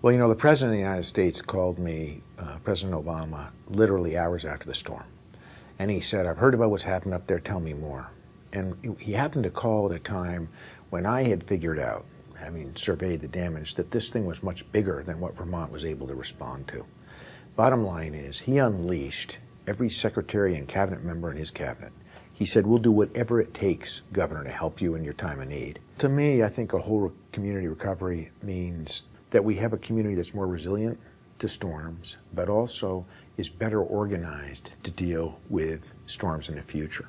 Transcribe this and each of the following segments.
Well, the President of the United States called me, President Obama, literally hours after the storm. And he said, "I've heard about what's happened up there, tell me more." And he happened to call at a time when I had figured out, having surveyed the damage, that this thing was much bigger than what Vermont was able to respond to. Bottom line is, he unleashed every secretary and cabinet member in his cabinet. He said, "We'll do whatever it takes, Governor, to help you in your time of need." To me, I think a whole community recovery means that we have a community that's more resilient to storms, but also is better organized to deal with storms in the future.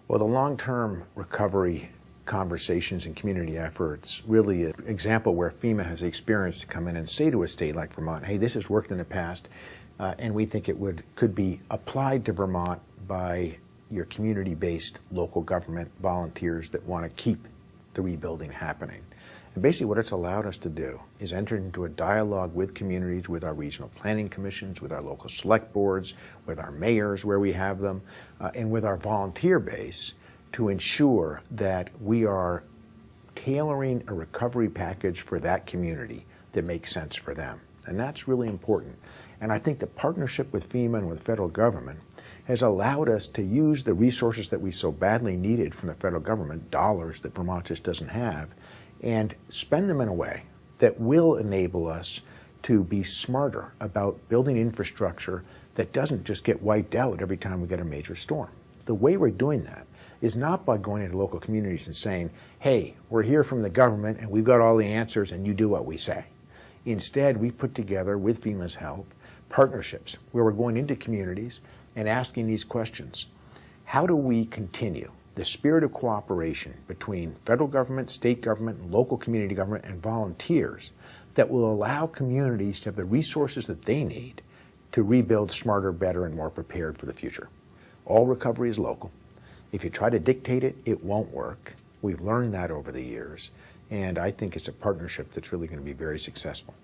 Well, the long-term recovery conversations and community efforts really an example where FEMA has the experience to come in and say to a state like Vermont, "Hey, this has worked in the past, and we think it could be applied to Vermont by your community-based local government volunteers that want to keep the rebuilding happening." And basically what it's allowed us to do is enter into a dialogue with communities, with our regional planning commissions, with our local select boards, with our mayors where we have them, and with our volunteer base to ensure that we are tailoring a recovery package for that community that makes sense for them. And that's really important. And I think the partnership with FEMA and with the federal government has allowed us to use the resources that we so badly needed from the federal government, dollars that Vermont just doesn't have, and spend them in a way that will enable us to be smarter about building infrastructure that doesn't just get wiped out every time we get a major storm. The way we're doing that is not by going into local communities and saying, "Hey, we're here from the government and we've got all the answers and you do what we say." Instead, we put together, with FEMA's help, partnerships where we're going into communities and asking these questions. How do we continue the spirit of cooperation between federal government, state government, local community government, and volunteers that will allow communities to have the resources that they need to rebuild smarter, better, and more prepared for the future? All recovery is local. If you try to dictate it, it won't work. We've learned that over the years, and I think it's a partnership that's really going to be very successful.